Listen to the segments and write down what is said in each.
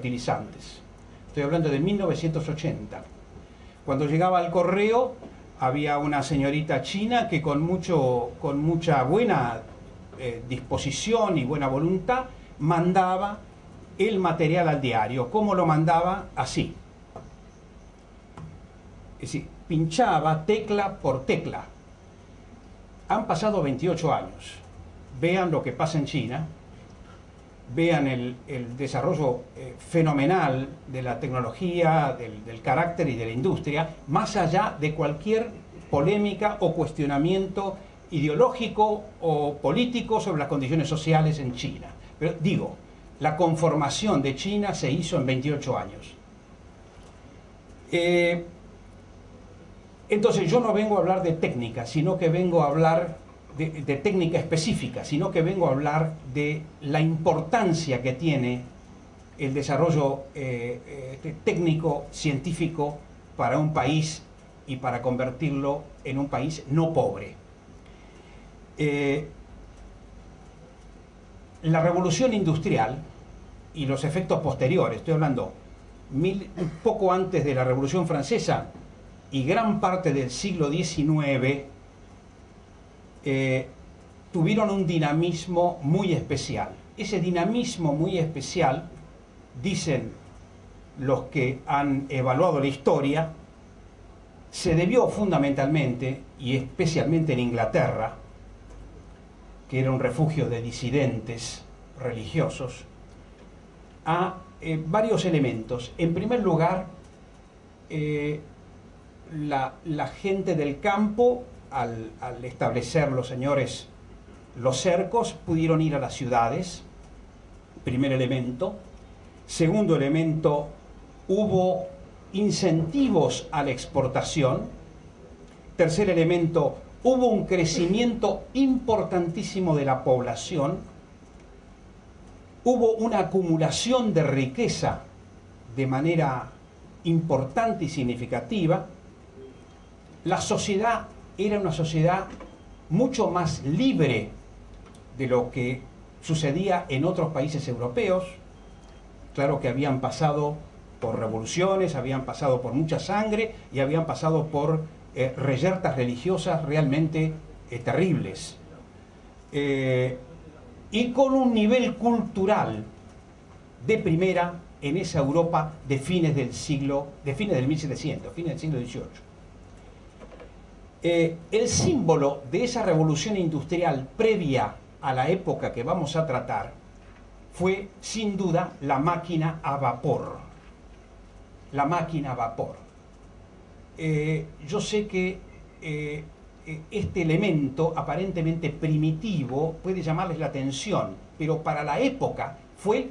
fertilizantes. Estoy hablando de 1980. Cuando llegaba al correo, había una señorita china que con mucha buena disposición y buena voluntad mandaba el material al diario. ¿Cómo lo mandaba? Así. Es decir, pinchaba tecla por tecla. Han pasado 28 años. Vean lo que pasa en China. Vean el desarrollo fenomenal de la tecnología, del carácter y de la industria, más allá de cualquier polémica o cuestionamiento ideológico o político sobre las condiciones sociales en China. Pero digo, la conformación de China se hizo en 28 años. Entonces yo no vengo a hablar de técnica, sino que vengo a hablar de técnica específica, sino que vengo a hablar de la importancia que tiene el desarrollo técnico, científico para un país y para convertirlo en un país no pobre. La revolución industrial y los efectos posteriores, estoy hablando un poco antes de la Revolución Francesa y gran parte del siglo XIX, tuvieron un dinamismo muy especial. Ese dinamismo muy especial, dicen los que han evaluado la historia, se debió fundamentalmente, y especialmente en Inglaterra, que era un refugio de disidentes religiosos, a varios elementos. En primer lugar, la gente del campo, al establecer los señores los cercos, pudieron ir a las ciudades, primer elemento. Segundo elemento, hubo incentivos a la exportación. Tercer elemento, hubo un crecimiento importantísimo de la población. Hubo una acumulación de riqueza de manera importante y significativa. La sociedad era una sociedad mucho más libre de lo que sucedía en otros países europeos. Claro que habían pasado por revoluciones, habían pasado por mucha sangre y habían pasado por reyertas religiosas realmente terribles. Y con un nivel cultural de primera en esa Europa de fines del 1700, fines del siglo XVIII. El símbolo de esa revolución industrial previa a la época que vamos a tratar fue, sin duda, la máquina a vapor. La máquina a vapor. Yo sé que este elemento aparentemente primitivo puede llamarles la atención, pero para la época fue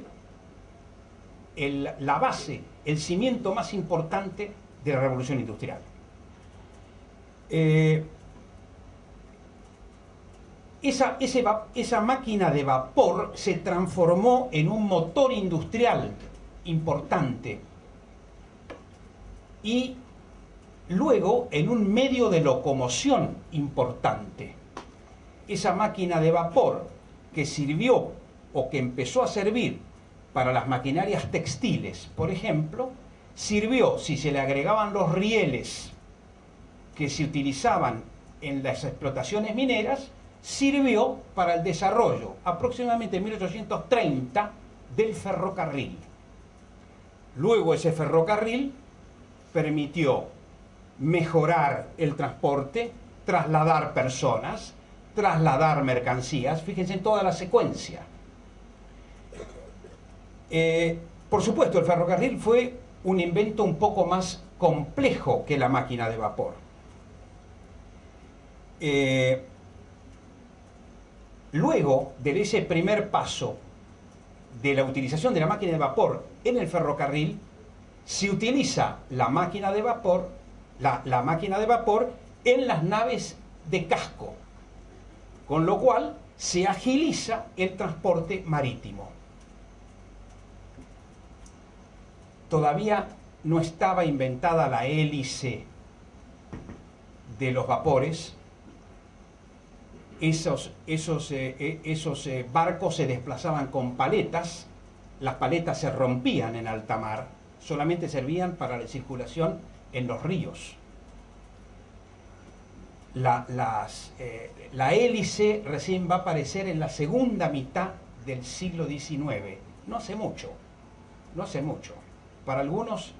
la base, el cimiento más importante de la revolución industrial. Esa máquina de vapor se transformó en un motor industrial importante y luego en un medio de locomoción importante. Esa máquina de vapor que sirvió o que empezó a servir para las maquinarias textiles, por ejemplo, sirvió, si se le agregaban los rieles que se utilizaban en las explotaciones mineras, sirvió para el desarrollo, aproximadamente en 1830, del ferrocarril. Luego ese ferrocarril permitió mejorar el transporte, trasladar personas, trasladar mercancías. Fíjense en toda la secuencia. Por supuesto, el ferrocarril fue un invento un poco más complejo que la máquina de vapor. Luego de ese primer paso de la utilización de la máquina de vapor en el ferrocarril, se utiliza la máquina de vapor, la máquina de vapor en las naves de casco, con lo cual se agiliza el transporte marítimo. Todavía no estaba inventada la hélice de los vapores. Esos barcos se desplazaban con paletas las paletas se rompían en alta mar, solamente servían para la circulación en los ríos. La hélice recién va a aparecer en la segunda mitad del siglo XIX, no hace mucho, no hace mucho. Para algunos,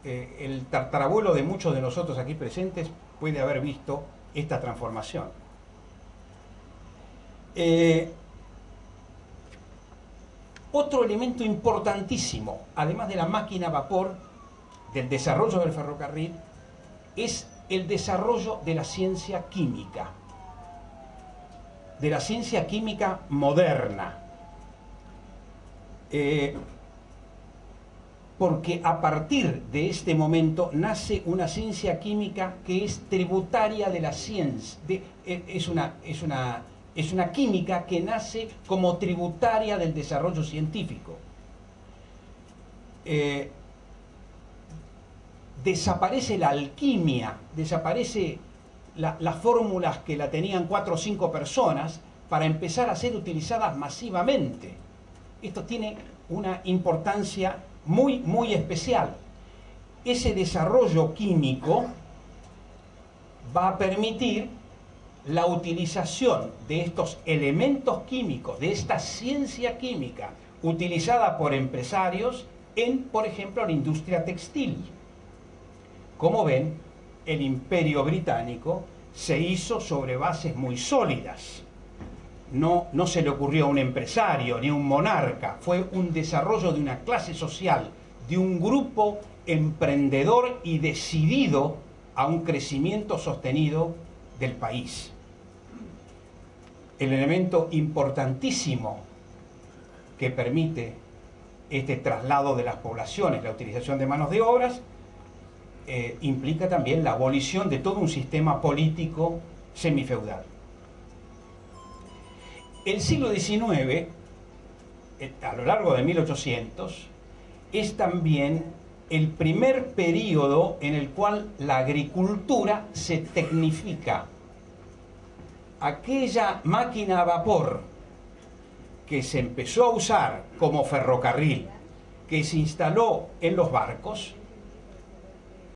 el tatarabuelo de muchos de nosotros aquí presentes puede haber visto esta transformación. Otro elemento importantísimo, además de la máquina a vapor, del desarrollo del ferrocarril, es el desarrollo de la ciencia química, moderna. Porque a partir de este momento nace una ciencia química que es tributaria de la ciencia, es una química que nace como tributaria del desarrollo científico. Desaparece la alquimia, desaparece las fórmulas que la tenían 4 o 5 personas para empezar a ser utilizadas masivamente. Esto tiene una importancia muy, muy especial. Ese desarrollo químico va a permitir la utilización de estos elementos químicos, de esta ciencia química, utilizada por empresarios en, por ejemplo, la industria textil. Como ven, el Imperio Británico se hizo sobre bases muy sólidas. No se le ocurrió a un empresario ni a un monarca, fue un desarrollo de una clase social, de un grupo emprendedor y decidido a un crecimiento sostenido del país. El elemento importantísimo que permite este traslado de las poblaciones, la utilización de manos de obras, implica también la abolición de todo un sistema político semifeudal. El siglo XIX, a lo largo de 1800, es también el primer período en el cual la agricultura se tecnifica. Aquella máquina a vapor que se empezó a usar como ferrocarril, que se instaló en los barcos,